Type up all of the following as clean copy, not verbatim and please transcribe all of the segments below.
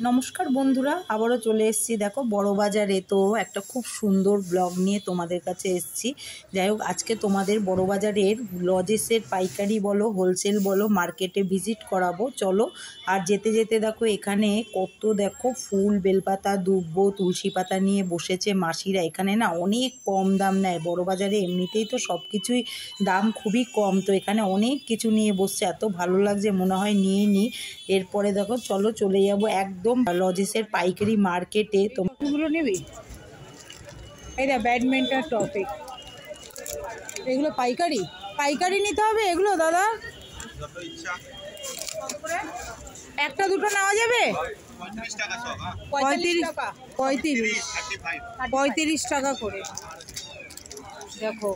নমস্কার বন্ধুরা, আবারও চলে এসেছি। দেখো বড় বাজারে তো একটা খুব সুন্দর ব্লগ নিয়ে তোমাদের কাছে এসেছি। যাই হোক, আজকে তোমাদের বড় বাজারের লজেসের পাইকারি বলো হোলসেল বলো মার্কেটে ভিজিট করাবো, চলো। আর যেতে যেতে দেখো এখানে কত দেখো ফুল, বেলপাতা, দুব্বো, তুলসী পাতা নিয়ে বসেছে মাসিরা। এখানে না অনেক কম দাম নেয়। বড় বাজারে এমনিতেই তো সব কিছুই দাম খুবই কম, তো এখানে অনেক কিছু নিয়ে বসছে। এত ভালো লাগছে, মনে হয় নিয়ে নিই। এরপরে দেখো চলো চলে যাবো একদম লজেসের পাইকারি মার্কেটে। তোমরা নিবি এই না ব্যাডমিন্টন টপিক, এগুলো পাইকারি পাইকারি নিতে হবে এগুলো দাদা। একটা দুটো নেওয়া যাবে? 35 টাকা করে। দেখো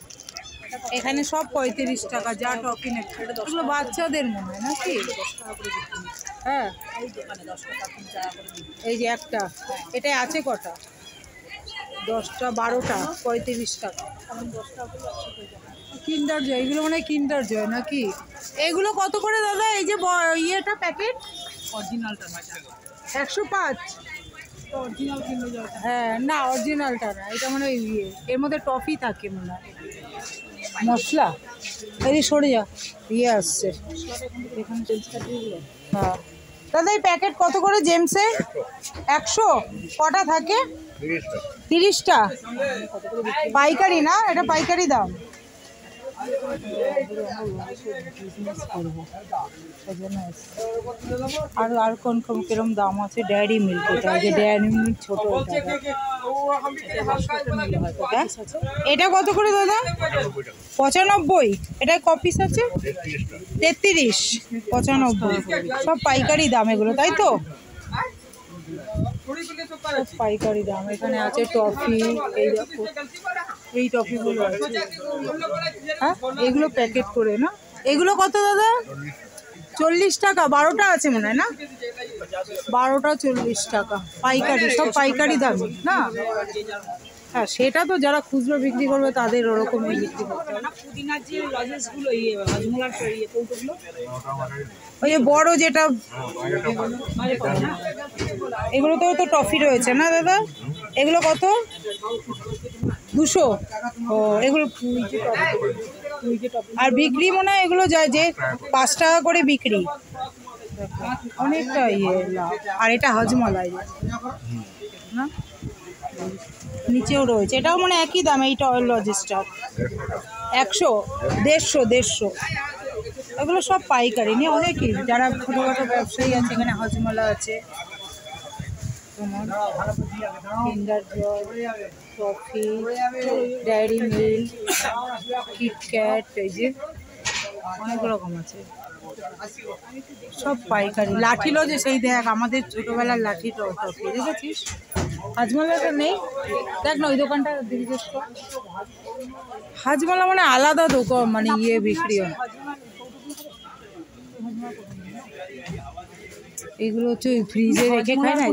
এখানে সব 35 টাকা, যা টপি নেবে। এগুলো বাচ্চাদের মনে হয় নাকি? হ্যাঁ, এই যে একটা, এটাই আছে কটা? 10টা 12টা 35 টাকা। কিন্ডার জয়, এগুলো মানে কিন্ডার জয় নাকি? এগুলো কত করে দাদা? এই যে ইয়েটা প্যাকেট অরিজিনালটা 105। অরিজিনাল কিন্ডার জয়? হ্যাঁ না, অরিজিনালটা না, এটা মানে ইয়ে, এর মধ্যে টফি থাকে মনে হয়। মশলা এই সরে যা, ইয়ে আসছে। হ্যাঁ দাদা, এই প্যাকেট কত করে জেমসে? 100? কটা থাকে? 30টা। পাইকারি না, এটা পাইকারি দাম। আর আর কোন কিরম দাম আছে? ডেয়ারি মিল্ক, এটা যে ডেয়ারি মিল্ক ছোট, এটা কত করে দাদা? 95। এটা ক পিস আছে? 33, 95। সব পাইকারি দাম এগুলো, তাই তো? পাইকারি দাম। এখানে আছে টফি, এই দেখো এই টফিগুলো আছে। হ্যাঁ, এগুলো প্যাকেট করে না? এগুলো কত দাদা? 40 টাকা। 12টা আছে মনে হয় না? 12টা 40 টাকা পাইকারি, সব পাইকারি দাম না? হ্যাঁ, সেটা তো যারা খুচরো বিক্রি করবে তাদের ওরকমই বিক্রি করতে হবে। ওই যে বড় যেটা, এগুলোতেও তো টফি রয়েছে না দাদা? এগুলো কত? 200? ও, এগুলো আর বিক্রি মনে হয় এগুলো যায় যে 5 টাকা করে বিক্রি। অনেকটা ইয়ে। আর এটা হজমলাই না, নিচেও রয়েছে, এটাও মানে একই দাম। এইটা অয়েল লজিস্টার 100, 150। এগুলো সব পাইকারি নিয়ে অনেকই, যারা ছোটোখাটো ব্যবসায়ী আছে। এখানে হজমলা আছে, তোমার কিন্ডার জয়, টফি, ডেয়ারি মিল্ক, কিটক্যাট, এই যে অনেক রকম আছে, সব পাইকারি। লাঠি লজে সেই দেখ আমাদের ছোটোবেলার লাঠি টফি দেখেছিস? হাজমালাটা নেই, দেখ না ওই দোকানটা জিজ্ঞেস কর। হাজমালা মানে আলাদা দোকান, মানে ইয়ে বিক্রি হয়। এগুলো হচ্ছে ওই ফ্রিজে রেখে খায় না,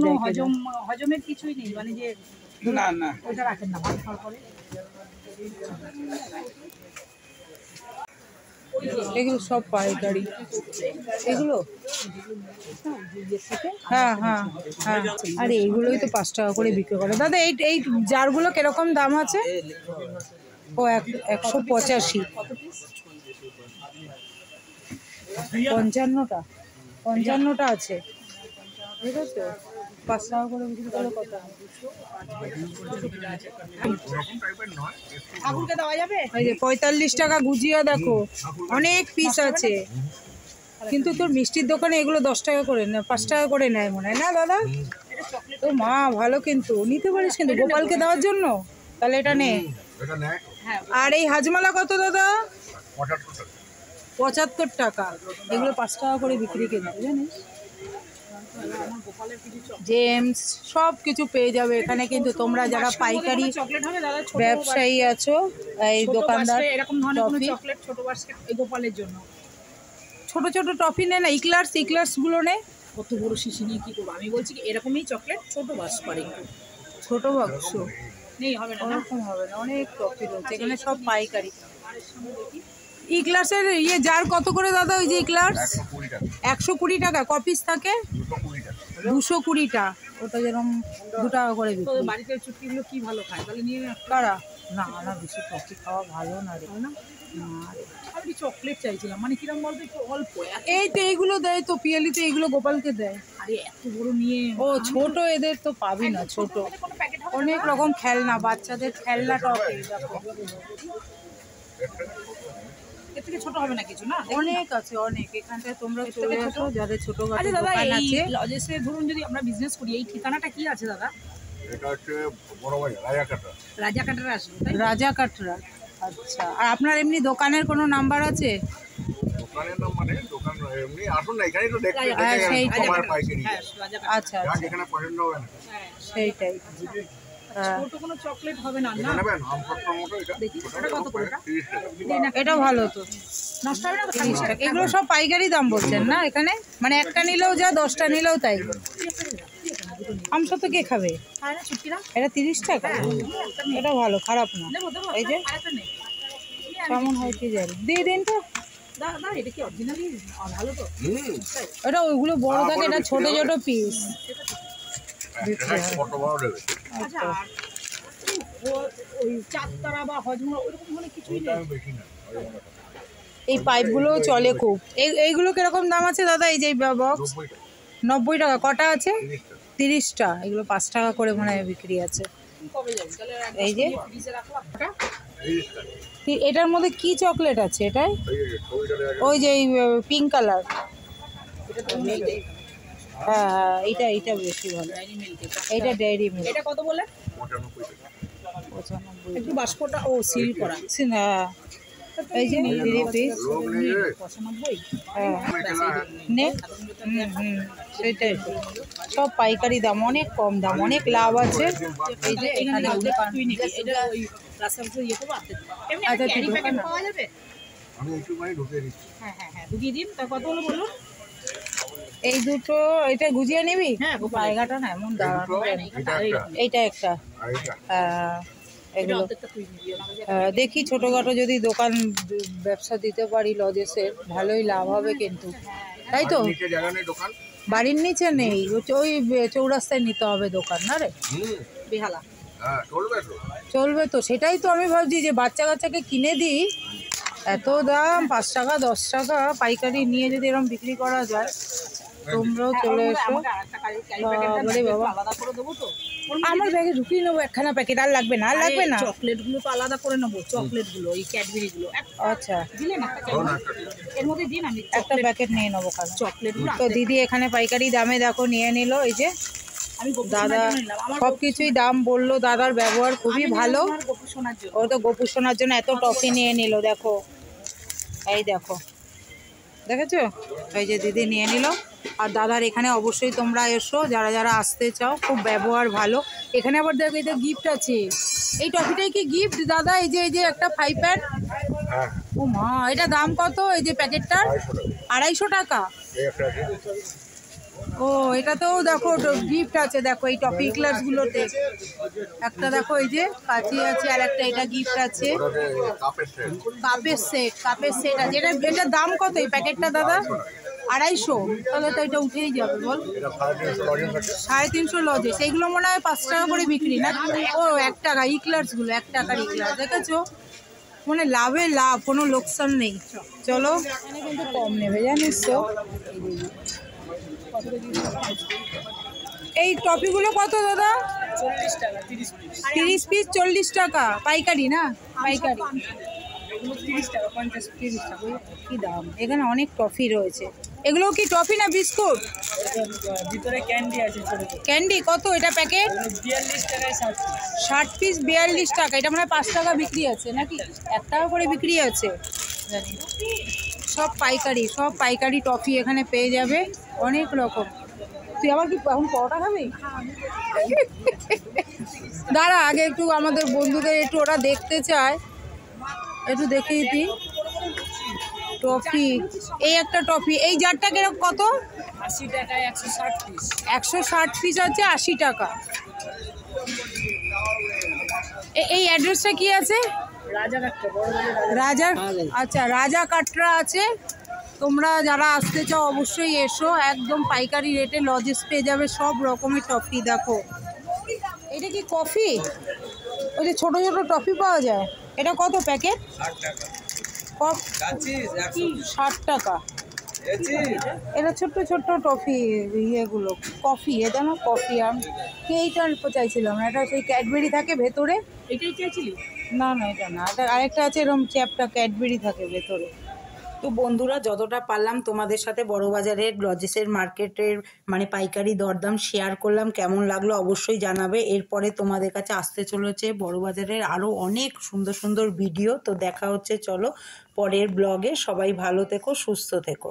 হজমের কিছুই নেই, মানে যে না না ওটা রাখেন না, ভালো করে। এগুলো সব পাইকারি, এগুলো হ্যাঁ হ্যাঁ হ্যাঁ। আর এইগুলোই তো 5 টাকা করে বিক্রি করে দাদা। এই জারগুলো কিরকম দাম আছে? ও 185। 55টা আছে, ঠিক আছে। 5 টাকা করে বিক্রি করে কত? ঠাকুরকে দেওয়া যাবে? এই যে 45 টাকা গুজিয়া, দেখো অনেক পিস আছে। কিন্তু তোর মিষ্টির দোকানে এগুলো 10 টাকা করে না, 5 টাকা করে নেয় মনে হয় না দাদা? তো মা ভালো, কিন্তু নিতে পারিস কিন্তু গোপালকে দেওয়ার জন্য, তাহলে এটা নে। আর এই হাজমালা কত দাদা? 75 টাকা। এগুলো 5 টাকা করে বিক্রি, কিন্তু জানিস জেমস সব কিছু পেয়ে যাবে এখানে। কিন্তু তোমরা যারা পাইকারি ব্যবসায়ী আছো, এই দোকানদার, গোপালের জন্য ছোট ছোট টফি নে না, ইক্লার্স গুলো নে। কত বড় শিশি নিয়ে কি করবো? আমি বলছি কি এরকমই চকলেট ছোট বাক্স পারে, ছোট বাক্স নেই, হবে না, ওরকম হবে না। অনেক টফি রয়েছে এখানে, সব পাইকারি। ইক্লার্সের ইয়ে জার কত করে দাদা? ওই যে ইক্লার্স 120 টাকা। ক পিস থাকে? 220টা, ওটা যেরকম 2 টাকা করে বিক্রি। বাড়িতে চুটকিগুলো কি ভালো খায় তাহলে নিয়ে কারা? না না, বেশি টফি খাওয়া ভালো না রে। না আমি চকলেট চাইছিলাম, মানে কিরম বলতো একটু অল্প। এই তো এইগুলো দেয় তো, পিয়ালিতে এইগুলো গোপালকে দেয়। আরে এত বড় নিয়ে ও ছোট, এদের তো পাবি না ছোট। অনেক রকম খেলনা, বাচ্চাদের খেলনা টফি এর থেকে ছোট হবে না কিছু না? অনেক আছে অনেক। এখানটায় তোমরা চলে আসো যাদের ছোট আচ্ছা দাদা, দোকান এই আছে। লজেসে ধরুন যদি আমরা বিজনেস করি, এই ঠিকানাটা কি আছে দাদা? এটা হচ্ছে বড় বাজার রাজাকাটা। রাজাকাটারে আসবে তাই? রাজা কাটরা। আচ্ছা, আর আপনার এমনি দোকানের কোনো নাম্বার আছে? দোকানের নাম মানে দোকান এমনি আসুন না, এখানেই তো দেখতে হ্যাঁ, দেখে সেইটাই। তোমার পাইকারি। হ্যাঁ, রাজাকাটা। আচ্ছা যা আচ্ছা, যেখানে পছন্দ হবে না সেইটাই। হ্যাঁ, ছোট কোনো চকলেট হবে না এটা না? নেবেন আম সত্তর মতো। এটা দেখি ওটা কত করে? 30 টাকা। এটা ভালো তো, নষ্ট হবে না তো? 30 টাকা। এগুলো সব পাইকারি দাম বলছেন না এখানে? মানে একটা নিলেও যা, 10টা নিলেও তাই। আমসত্ব কে খাবে? খায় না চুটকিরা? এটা 30 টাকা। এটা ভালো, খারাপ না। দেবো দেবো, এই যে আরেকটা নেই। কেমন হয় কি জানি, দিয়ে দিন তো। দাদা এটা কি অরিজিনালি ভালো তো? এটা ওইগুলো বড় থাকে, এটা ছোট ছোট পিস। কত বড় দেবে? আচ্ছা, আর ওই চাঁদতারা বা হজমোলা ওইরকম মানে কিছুই ওটা নেই? আমি বেশি না। এই পাইপগুলো চলে খুব। এইগুলো কিরকম দাম আছে দাদা? এই যে বক্স 90 টাকা। 90 টাকা। কটা আছে? 30 টাকা। 30টা। এগুলো 5 টাকা করে মনে হয় বিক্রি আছে। কবে যাবে তাহলে? এই যে ফ্রিজে রাখলাম ওটা। 30 টাকা। এটার মধ্যে কি চকলেট আছে এটাই? এই যে ছবিটা দেখা ওই যে পিঙ্ক কালার। এটা তো এইটাই হ্যাঁ হ্যাঁ, এইটা বেশি ভালো। Diary milk. এইটা ডেইরি মিল্ক। এটা কত বলে? 95 টাকা। 95। একটু বাস্কটা ও সিল করা। হ্যাঁ, এই যে 3 পিস। লোক নেই রে। 95। হ্যাঁ, মেখেলা নে। সেটাই তো। সব পাইকারি দাম, অনেক কম দাম, অনেক লাভ আছে। এই যে এখানে দোকান। তুই নিবি এটা ওই রাস্তার ইয়ে করবো আপনি। এমনি আচ্ছা, একটা ক্যারি তুই প্যাকেট দোকান- পাওয়া যাবে? আমি একটু মানে ঢুকে দিচ্ছি। হ্যাঁ হ্যাঁ হ্যাঁ, ঢুকিয়ে দিন। তা কত হলো বলুন? এই দুটো, এটা গুজিয়ে নিবি? হ্যাঁ, পায়গাটা না এমন দাঁড়ানো। এটা একটা এইটা একটা। আর এটা এটা এগুলো অর্ধেকটা তুই নিবি, ওনাকে দেখি ছোটখাটো যদি দোকান ব্যবসা দিতে পারি লজেসের, ভালোই লাভ হবে কিন্তু, তাই তো? নিচে জায়গা নেই দোকান। বাড়ির নিচে নেই, ওই চৌরাস্তায় নিতে হবে দোকান না রে? বেহালা। হ্যাঁ চলবে তো। চলবে তো, সেটাই তো আমি ভাবছি যে বাচ্চা কাচ্চাকে কিনে দিই। এত দাম, 5 টাকা 10 টাকা পাইকারি নিয়ে যদি এরকম বিক্রি করা যায়, তোমরাও চলে এসো। আমাকে আরেকটা ক্যারি প্যাকেটটা বাবারে বাবা। আলাদা করে দেবো তো? আমার ব্যাগে ঢুকিয়ে নেবো একখানা প্যাকেট, আর লাগবে না, আর লাগবে না। চকলেট গুলো তো আলাদা করে নেবো, চকলেট গুলো এই ক্যাডবেরি গুলো আচ্ছা, দিলেন এর মধ্যে দিন। আমি একটা প্যাকেট নিয়ে নেবো খানা। চকলেট গুলো তো দিদি এখানে পাইকারি দামে দেখো নিয়ে নিল। এই যে আমি দাদা সব কিছুই দাম বললো, দাদার ব্যবহার খুবই ভালো। গোপু শোনার জন্য। ও তো গোপু শোনার জন্য এত টফি নিয়ে নিল, দেখো এই দেখো, দেখেছো? এই যে দিদি নিয়ে নিল। আর দাদার এখানে অবশ্যই তোমরা এসো, যারা যারা আসতে চাও, খুব ব্যবহার ভালো। এখানে আবার দেখো এটা গিফট আছে। এই টফিটাই কি গিফট দাদা? এই যে একটা 5 প্যান। হ্যাঁ ও মা, এটা দাম কত এই যে প্যাকেটটার? 250 টাকা। এই একটা আছে। ও, এটাতেও দেখো গিফট আছে, দেখো এই টফি ক্লাস গুলোতে একটা দেখো, এই যে কাঁচি আছে, আর একটা এটা গিফট আছে। ওটাতে কাপের সেট। কাপের সেট আছে। এটার দাম কত এই প্যাকেটটা দাদা? 250। তাহলে তো এটা উঠেই যাবে বল। এটা 350 লজেন্স আছে। 350 লজে। সেইগুলো মনে হয় 5 টাকা করে বিক্রি না? ও 1 টাকা ইক্লার্স গুলো, 1 টাকার ইক্লার্স, দেখেছো? মানে লাভে লাভ, কোনো লোকসান নেই। চলো, এখানে কিন্তু কম নেবে জানিস তো। এই টপিগুলো কত দাদা? 40 টাকা 30 পিস। 30 পিস 40 টাকা পাইকারি না? পাইকারি 30 টাকা 50 30 টাকা। কি দাম! এখানে অনেক টফি রয়েছে। এগুলো কি টফি না বিস্কুট? ভিতরে ক্যান্ডি আছে ছোট ছোট। ক্যান্ডি কত এটা প্যাকেট? 42 টাকায় 60 পিস। 60 পিস 42 টাকা। এটা মানে 5 টাকা বিক্রি আছে নাকি? 1 টাকা করে বিক্রি আছে জানি। সব পাইকারি টফি এখানে পেয়ে যাবে, অনেক রকম। তুই আবার কি এখন পরোটা খাবি? দাঁড়া, আগে একটু আমাদের বন্ধুদের একটু ওরা দেখতে চায়, একটু দেখিয়ে দিই। টফি, এই একটা টফি, এই জারটা কিরকম কত? 80 টাকায় 160 পিস। 160 পিস আছে 80 টাকা। এই অ্যাড্রেসটা কি আছে? রাজা কাটটা বড় বড় রাজা, আচ্ছা রাজা কাটরা আছে। তোমরা যারা আসতে চাও অবশ্যই এসো, একদম পাইকারি রেটে লজেস পেয়ে যাবে সব রকমের টফি। দেখো এটা কি কফি? ওই যে ছোটো ছোটো টফি পাওয়া যায়, এটা কত প্যাকেট? 60 টাকা। এটা ছোট্ট ছোট্ট টফি, ইয়েগুলো কফি, এটা না কফি। আমি এইটা চাইছিলাম না, এটা সেই ক্যাডবেরি থাকে ভেতরে। এটাই চাইছিলি? না না এটা না, এটা আরেকটা আছে এরকম চ্যাপটা ক্যাডবেরি থাকে ভেতরে। তো বন্ধুরা যতটা পারলাম তোমাদের সাথে বড়বাজারের লজেসের মার্কেটের মানে পাইকারি দরদাম শেয়ার করলাম। কেমন লাগলো অবশ্যই জানাবে। এরপরে তোমাদের কাছে আসতে চলেছে বড়বাজারের আরও অনেক সুন্দর সুন্দর ভিডিও। তো দেখা হচ্ছে চলো পরের ব্লগে। সবাই ভালো থেকো, সুস্থ থেকো।